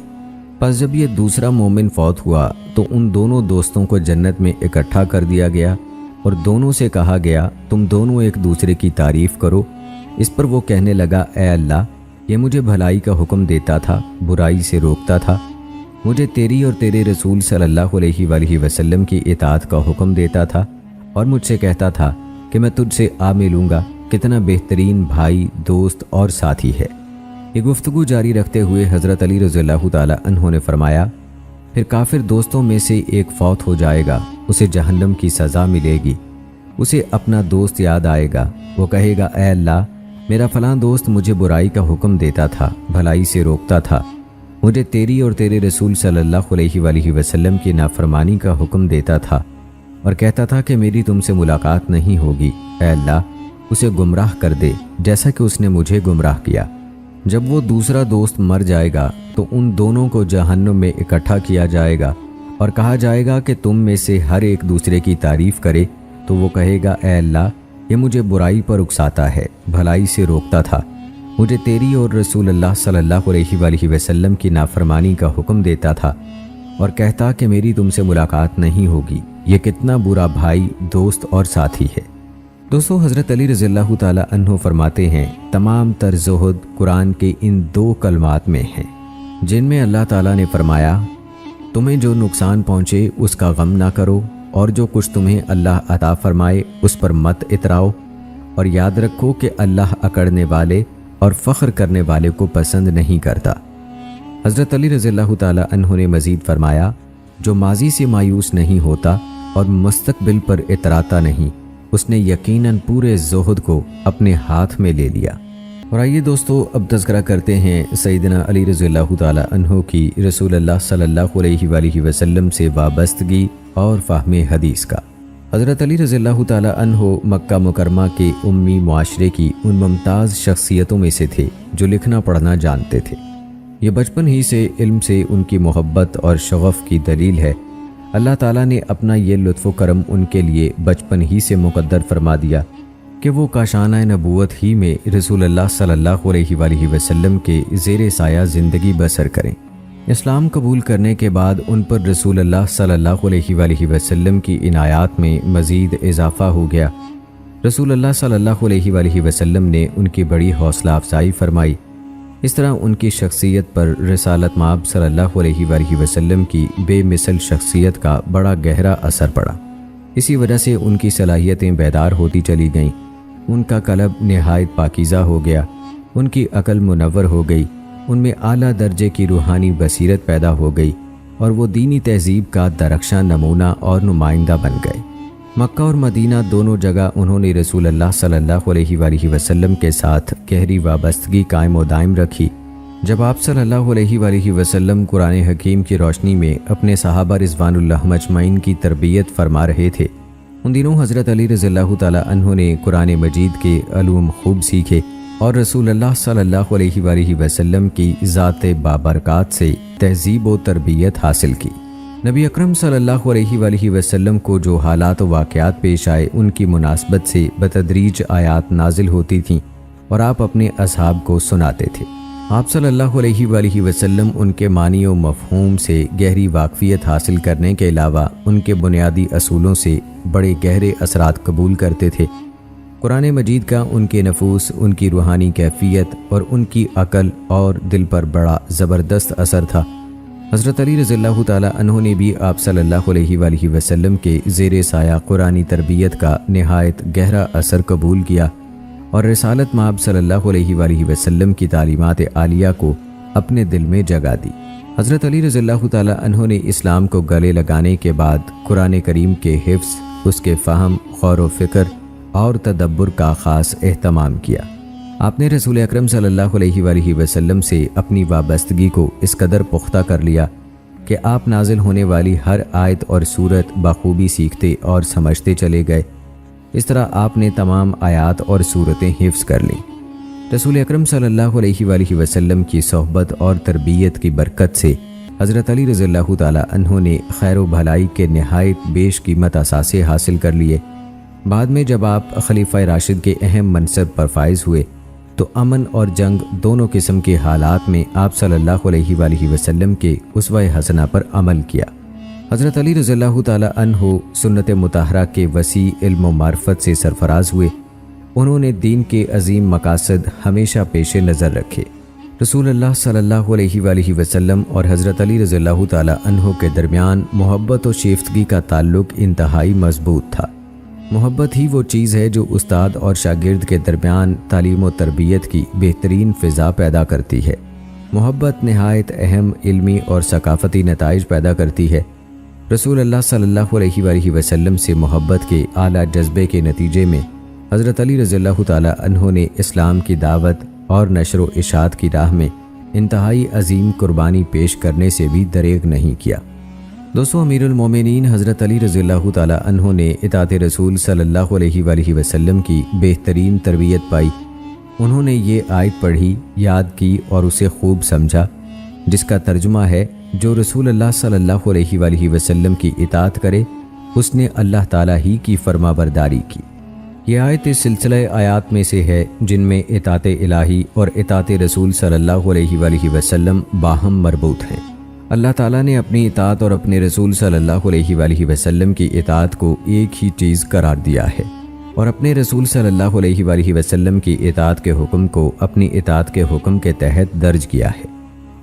پس جب یہ دوسرا مومن فوت ہوا تو ان دونوں دوستوں کو جنت میں اکٹھا کر دیا گیا اور دونوں سے کہا گیا تم دونوں ایک دوسرے کی تعریف کرو۔ اس پر وہ کہنے لگا اے اللہ، یہ مجھے بھلائی کا حکم دیتا تھا، برائی سے روکتا تھا، مجھے تیری اور تیرے رسول صلی اللہ علیہ وآلہ وسلم کی اطاعت کا حکم دیتا تھا اور مجھ سے کہتا تھا کہ میں تجھ سے آ ملوں گا، کتنا بہترین بھائی، دوست اور ساتھی ہے۔ یہ گفتگو جاری رکھتے ہوئے حضرت علی رضی اللہ تعالی عنہ نے فرمایا پھر کافر دوستوں میں سے ایک فوت ہو جائے گا، اسے جہنم کی سزا ملے گی، اسے اپنا دوست یاد آئے گا، وہ کہے گا اے اللہ، میرا فلاں دوست مجھے برائی کا حکم دیتا تھا، بھلائی سے روکتا تھا، مجھے تیری اور تیرے رسول صلی اللہ علیہ وآلہ وسلم کی نافرمانی کا حکم دیتا تھا اور کہتا تھا کہ میری تم سے ملاقات نہیں ہوگی، اے اللہ اسے گمراہ کر دے جیسا کہ اس نے مجھے گمراہ کیا۔ جب وہ دوسرا دوست مر جائے گا تو ان دونوں کو جہنم میں اکٹھا کیا جائے گا اور کہا جائے گا کہ تم میں سے ہر ایک دوسرے کی تعریف کرے، تو وہ کہے گا اے اللہ، یہ مجھے برائی پر اکساتا ہے، بھلائی سے روکتا تھا، مجھے تیری اور رسول اللہ صلی اللہ علیہ وآلہ وسلم کی نافرمانی کا حکم دیتا تھا اور کہتا کہ میری تم سے ملاقات نہیں ہوگی۔ یہ کتنا برا بھائی، دوست اور ساتھی ہے۔ دوستو، حضرت علی رضی اللہ تعالی عنہ فرماتے ہیں تمام تر زہد قرآن کے ان 2 کلمات میں ہیں، جن میں اللہ تعالیٰ نے فرمایا تمہیں جو نقصان پہنچے اس کا غم نہ کرو، اور جو کچھ تمہیں اللہ عطا فرمائے اس پر مت اتراؤ، اور یاد رکھو کہ اللہ اکڑنے والے اور فخر کرنے والے کو پسند نہیں کرتا۔ حضرت علی رضی اللہ تعالی عنہ نے مزید فرمایا جو ماضی سے مایوس نہیں ہوتا اور مستقبل پر اتراتا نہیں، اس نے یقیناً پورے زہد کو اپنے ہاتھ میں لے لیا۔ اور آئیے دوستو، اب تذکرہ کرتے ہیں سیدنا علی رضی اللہ تعالی عنہ کی رسول اللہ صلی اللہ علیہ وآلہ وسلم سے وابستگی اور فہم حدیث کا۔ حضرت علی رضی اللہ تعالی عنہ مکہ مکرمہ کے امی معاشرے کی ان ممتاز شخصیتوں میں سے تھے جو لکھنا پڑھنا جانتے تھے۔ یہ بچپن ہی سے علم سے ان کی محبت اور شغف کی دلیل ہے۔ اللہ تعالیٰ نے اپنا یہ لطف و کرم ان کے لیے بچپن ہی سے مقدر فرما دیا کہ وہ کاشانہ نبوت ہی میں رسول اللہ صلی اللہ علیہ وآلہ وسلم کے زیر سایہ زندگی بسر کریں۔ اسلام قبول کرنے کے بعد ان پر رسول اللہ صلی اللہ علیہ وآلہ وسلم کی عنایات میں مزید اضافہ ہو گیا۔ رسول اللہ صلی اللہ علیہ وآلہ وسلم نے ان کی بڑی حوصلہ افزائی فرمائی۔ اس طرح ان کی شخصیت پر رسالت مآب صلی اللہ علیہ وآلہ وسلم کی بے مثل شخصیت کا بڑا گہرا اثر پڑا۔ اسی وجہ سے ان کی صلاحیتیں بیدار ہوتی چلی گئیں، ان کا قلب نہایت پاکیزہ ہو گیا، ان کی عقل منور ہو گئی، ان میں اعلیٰ درجے کی روحانی بصیرت پیدا ہو گئی، اور وہ دینی تہذیب کا درخشاں نمونہ اور نمائندہ بن گئے۔ مکہ اور مدینہ دونوں جگہ انہوں نے رسول اللہ صلی اللہ علیہ وآلہ وسلم کے ساتھ گہری وابستگی قائم و دائم رکھی۔ جب آپ صلی اللہ علیہ وآلہ وسلم قرآن حکیم کی روشنی میں اپنے صحابہ رضوان اللہ مجمعین کی تربیت فرما رہے تھے، ان دنوں حضرت علی رضی اللہ تعالی عنہ نے قرآن مجید کے علوم خوب سیکھے اور رسول اللہ صلی اللہ علیہ وآلہ وسلم کی ذات بابرکات سے تہذیب و تربیت حاصل کی۔ نبی اکرم صلی اللہ علیہ وآلہ وسلم کو جو حالات و واقعات پیش آئے، ان کی مناسبت سے بتدریج آیات نازل ہوتی تھیں اور آپ اپنے اصحاب کو سناتے تھے۔ آپ صلی اللہ علیہ وآلہ وسلم ان کے معنی و مفہوم سے گہری واقفیت حاصل کرنے کے علاوہ ان کے بنیادی اصولوں سے بڑے گہرے اثرات قبول کرتے تھے۔ قرآن مجید کا ان کے نفوس، ان کی روحانی کیفیت اور ان کی عقل اور دل پر بڑا زبردست اثر تھا۔ حضرت علی رضی اللہ تعالی عنہ نے بھی آپ صلی اللہ علیہ وآلہ وسلم کے زیر سایہ قرآنی تربیت کا نہایت گہرا اثر قبول کیا اور رسالت مآب صلی اللہ علیہ وآلہ وسلم کی تعلیمات عالیہ کو اپنے دل میں جگہ دی۔ حضرت علی رضی اللہ تعالی عنہ نے اسلام کو گلے لگانے کے بعد قرآن کریم کے حفظ، اس کے فہم، غور و فکر اور تدبر کا خاص اہتمام کیا۔ آپ نے رسول اکرم صلی اللہ علیہ وآلہ وسلم سے اپنی وابستگی کو اس قدر پختہ کر لیا کہ آپ نازل ہونے والی ہر آیت اور صورت بخوبی سیکھتے اور سمجھتے چلے گئے۔ اس طرح آپ نے تمام آیات اور صورتیں حفظ کر لیں۔ رسول اکرم صلی اللہ علیہ وآلہ وسلم کی صحبت اور تربیت کی برکت سے حضرت علی رضی اللہ تعالی عنہ نے خیر و بھلائی کے نہایت بیش قیمت اثاثے حاصل کر لیے۔ بعد میں جب آپ خلیفہ راشد کے اہم منصب پر فائز ہوئے تو امن اور جنگ دونوں قسم کے حالات میں آپ صلی اللہ علیہ وآلہ وسلم کے اسوہ حسنہ پر عمل کیا۔ حضرت علی رضی اللہ تعالی عنہ سنت مطہرہ کے وسیع علم و معرفت سے سرفراز ہوئے۔ انہوں نے دین کے عظیم مقاصد ہمیشہ پیش نظر رکھے۔ رسول اللہ صلی اللہ علیہ وآلہ وسلم اور حضرت علی رضی اللہ تعالی عنہ کے درمیان محبت و شیفتگی کا تعلق انتہائی مضبوط تھا۔ محبت ہی وہ چیز ہے جو استاد اور شاگرد کے درمیان تعلیم و تربیت کی بہترین فضا پیدا کرتی ہے۔ محبت نہایت اہم علمی اور ثقافتی نتائج پیدا کرتی ہے۔ رسول اللہ صلی اللہ علیہ وآلہ وسلم سے محبت کے اعلیٰ جذبے کے نتیجے میں حضرت علی رضی اللہ تعالی عنہ نے اسلام کی دعوت اور نشر و اشاعت کی راہ میں انتہائی عظیم قربانی پیش کرنے سے بھی دریغ نہیں کیا۔ دوستو، امیر المومنین حضرت علی رضی اللہ تعالی عنہ نے اطاعت رسول صلی اللہ علیہ وآلہ وسلم کی بہترین تربیت پائی۔ انہوں نے یہ آیت پڑھی، یاد کی اور اسے خوب سمجھا، جس کا ترجمہ ہے جو رسول اللہ صلی اللہ علیہ وآلہ وسلم کی اطاعت کرے اس نے اللہ تعالی ہی کی فرما برداری کی۔ یہ آیت اس سلسلہ آیات میں سے ہے جن میں اطاعت الہی اور اطاعت رسول صلی اللہ علیہ وآلہ وسلم باہم مربوط ہیں۔ اللہ تعالیٰ نے اپنی اطاعت اور اپنے رسول صلی اللہ علیہ وآلہ وسلم کی اطاعت کو ایک ہی چیز قرار دیا ہے، اور اپنے رسول صلی اللہ علیہ وآلہ وسلم کی اطاعت کے حکم کو اپنی اطاعت کے حکم کے تحت درج کیا ہے۔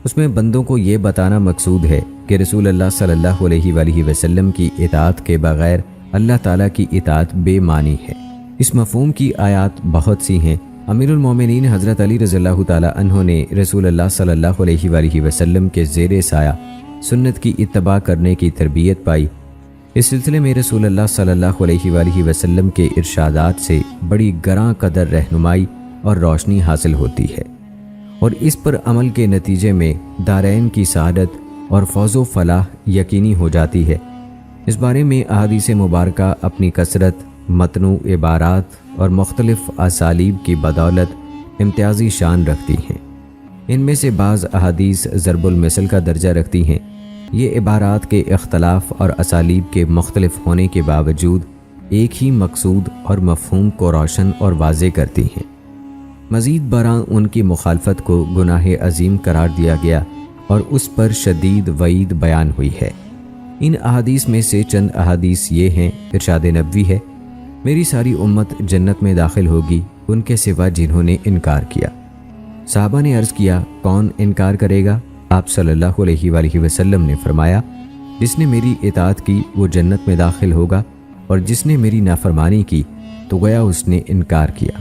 اس میں بندوں کو یہ بتانا مقصود ہے کہ رسول اللہ صلی اللہ علیہ وآلہ وسلم کی اطاعت کے بغیر اللہ تعالیٰ کی اطاعت بے معنی ہے۔ اس مفہوم کی آیات بہت سی ہیں۔ امیر المومنین حضرت علی رضی اللہ تعالیٰ عنہ نے رسول اللہ صلی اللہ علیہ وآلہ وسلم کے زیر سایہ سنت کی اتباع کرنے کی تربیت پائی۔ اس سلسلے میں رسول اللہ صلی اللہ علیہ وآلہ وسلم کے ارشادات سے بڑی گراں قدر رہنمائی اور روشنی حاصل ہوتی ہے، اور اس پر عمل کے نتیجے میں دارین کی سعادت اور فوز و فلاح یقینی ہو جاتی ہے۔ اس بارے میں احادیث مبارکہ اپنی کثرت، متنوع عبارات اور مختلف اسالیب کی بدولت امتیازی شان رکھتی ہیں۔ ان میں سے بعض احادیث ضرب المثل کا درجہ رکھتی ہیں۔ یہ عبارات کے اختلاف اور اسالیب کے مختلف ہونے کے باوجود ایک ہی مقصود اور مفہوم کو روشن اور واضح کرتی ہیں۔ مزید برآں ان کی مخالفت کو گناہ عظیم قرار دیا گیا اور اس پر شدید وعید بیان ہوئی ہے۔ ان احادیث میں سے چند احادیث یہ ہیں۔ ارشاد نبوی ہے، میری ساری امت جنت میں داخل ہوگی ان کے سوا جنہوں نے انکار کیا۔ صحابہ نے عرض کیا، کون انکار کرے گا؟ آپ صلی اللہ علیہ وآلہ وسلم نے فرمایا، جس نے میری اطاعت کی وہ جنت میں داخل ہوگا، اور جس نے میری نافرمانی کی تو گویا اس نے انکار کیا۔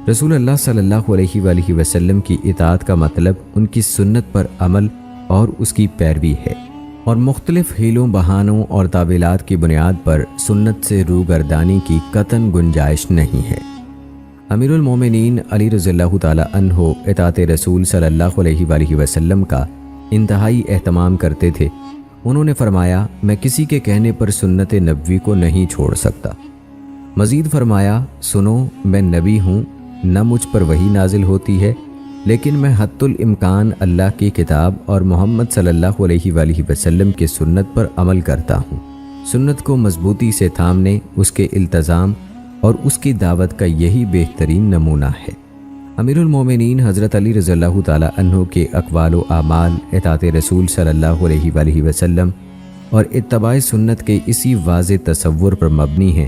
رسول اللہ صلی اللہ علیہ وآلہ وسلم کی اطاعت کا مطلب ان کی سنت پر عمل اور اس کی پیروی ہے، اور مختلف حیلوں بہانوں اور تعویلات کی بنیاد پر سنت سے روگردانی کی قطعاً گنجائش نہیں ہے۔ امیر المومنین علی رضی اللہ تعالیٰ عنہ اطاعت رسول صلی اللہ علیہ وآلہ وسلم کا انتہائی اہتمام کرتے تھے۔ انہوں نے فرمایا، میں کسی کے کہنے پر سنت نبوی کو نہیں چھوڑ سکتا۔ مزید فرمایا، سنو، میں نبی ہوں، نہ مجھ پر وحی نازل ہوتی ہے، لیکن میں حتی الامکان اللہ کی کتاب اور محمد صلی اللہ علیہ وآلہ وسلم کی سنت پر عمل کرتا ہوں۔ سنت کو مضبوطی سے تھامنے، اس کے التزام اور اس کی دعوت کا یہی بہترین نمونہ ہے۔ امیر المومنین حضرت علی رضی اللہ تعالیٰ عنہ کے اقوال و اعمال اطاعت رسول صلی اللہ علیہ وآلہ وسلم اور اتباع سنت کے اسی واضح تصور پر مبنی ہیں۔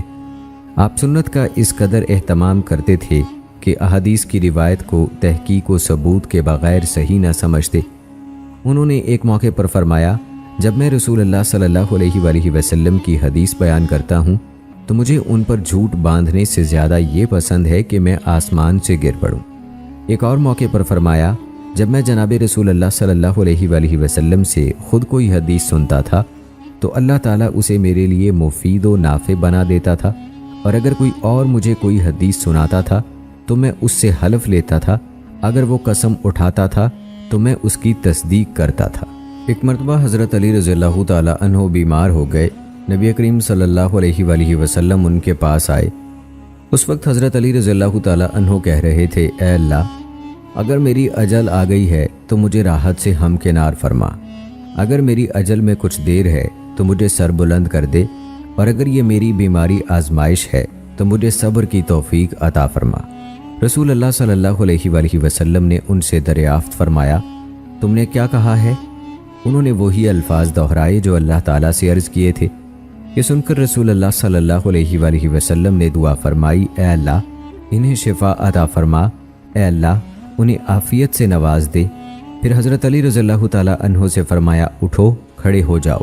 آپ سنت کا اس قدر اہتمام کرتے تھے کہ احادیث کی روایت کو تحقیق و ثبوت کے بغیر صحیح نہ سمجھتے۔ انہوں نے ایک موقع پر فرمایا، جب میں رسول اللہ صلی اللہ علیہ وآلہ وسلم کی حدیث بیان کرتا ہوں تو مجھے ان پر جھوٹ باندھنے سے زیادہ یہ پسند ہے کہ میں آسمان سے گر پڑوں۔ ایک اور موقع پر فرمایا، جب میں جناب رسول اللہ صلی اللہ علیہ وآلہ وسلم سے خود کوئی حدیث سنتا تھا تو اللہ تعالیٰ اسے میرے لیے مفید و نافع بنا دیتا تھا، اور اگر کوئی اور مجھے کوئی حدیث سناتا تھا تو میں اس سے حلف لیتا تھا، اگر وہ قسم اٹھاتا تھا تو میں اس کی تصدیق کرتا تھا۔ ایک مرتبہ حضرت علی رضی اللہ تعالیٰ عنہ بیمار ہو گئے۔ نبی کریم صلی اللہ علیہ وآلہ وسلم ان کے پاس آئے۔ اس وقت حضرت علی رضی اللہ تعالیٰ عنہ کہہ رہے تھے، اے اللہ، اگر میری اجل آ گئی ہے تو مجھے راحت سے ہمکنار فرما، اگر میری اجل میں کچھ دیر ہے تو مجھے سر بلند کر دے، اور اگر یہ میری بیماری آزمائش ہے تو مجھے صبر کی توفیق عطا فرما۔ رسول اللہ صلی اللہ علیہ وآلہ وسلم نے ان سے دریافت فرمایا، تم نے کیا کہا ہے؟ انہوں نے وہی الفاظ دہرائے جو اللہ تعالیٰ سے عرض کیے تھے۔ یہ سن کر رسول اللہ صلی اللہ علیہ وآلہ وسلم نے دعا فرمائی، اے اللہ، انہیں شفا عطا فرما، اے اللہ، انہیں عافیت سے نواز دے۔ پھر حضرت علی رضی اللہ تعالیٰ عنہ سے فرمایا، اٹھو، کھڑے ہو جاؤ۔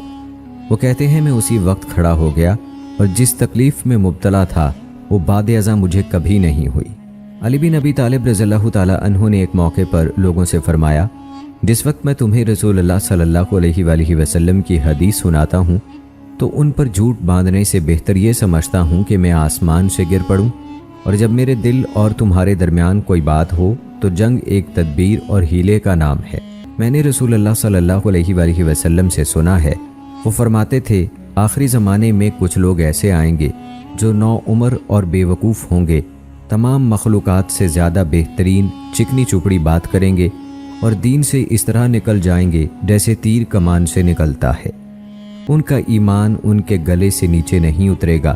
وہ کہتے ہیں، میں اسی وقت کھڑا ہو گیا، اور جس تکلیف میں مبتلا تھا وہ بعد ازاں مجھے کبھی نہیں ہوئی۔ علی بن ابی طالب رضی اللہ تعالیٰ عنہ نے ایک موقع پر لوگوں سے فرمایا، جس وقت میں تمہیں رسول اللہ صلی اللہ علیہ وآلہ وسلم کی حدیث سناتا ہوں تو ان پر جھوٹ باندھنے سے بہتر یہ سمجھتا ہوں کہ میں آسمان سے گر پڑوں، اور جب میرے دل اور تمہارے درمیان کوئی بات ہو تو جنگ ایک تدبیر اور ہیلے کا نام ہے۔ میں نے رسول اللہ صلی اللہ علیہ وآلہ وسلم سے سنا ہے، وہ فرماتے تھے، آخری زمانے میں کچھ لوگ ایسے آئیں گے جو نو عمر اور بے وقوف ہوں گے، تمام مخلوقات سے زیادہ بہترین چکنی چپڑی بات کریں گے، اور دین سے اس طرح نکل جائیں گے جیسے تیر کمان سے نکلتا ہے۔ ان کا ایمان ان کے گلے سے نیچے نہیں اترے گا،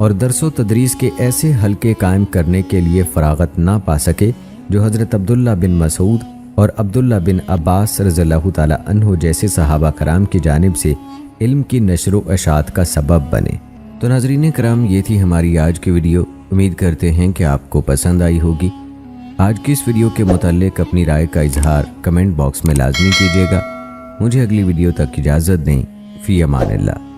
اور درس و تدریس کے ایسے حلقے قائم کرنے کے لیے فراغت نہ پا سکے جو حضرت عبداللہ بن مسعود اور عبداللہ بن عباس رضی اللہ تعالیٰ عنہ جیسے صحابہ کرام کی جانب سے علم کی نشر و اشاعت کا سبب بنے۔ تو ناظرین کرام، یہ تھی ہماری آج کی ویڈیو۔ امید کرتے ہیں کہ آپ کو پسند آئی ہوگی۔ آج کی اس ویڈیو کے متعلق اپنی رائے کا اظہار کمنٹ باکس میں لازمی کیجیے گا۔ مجھے اگلی ویڈیو تک اجازت دیں۔ فی امان اللہ۔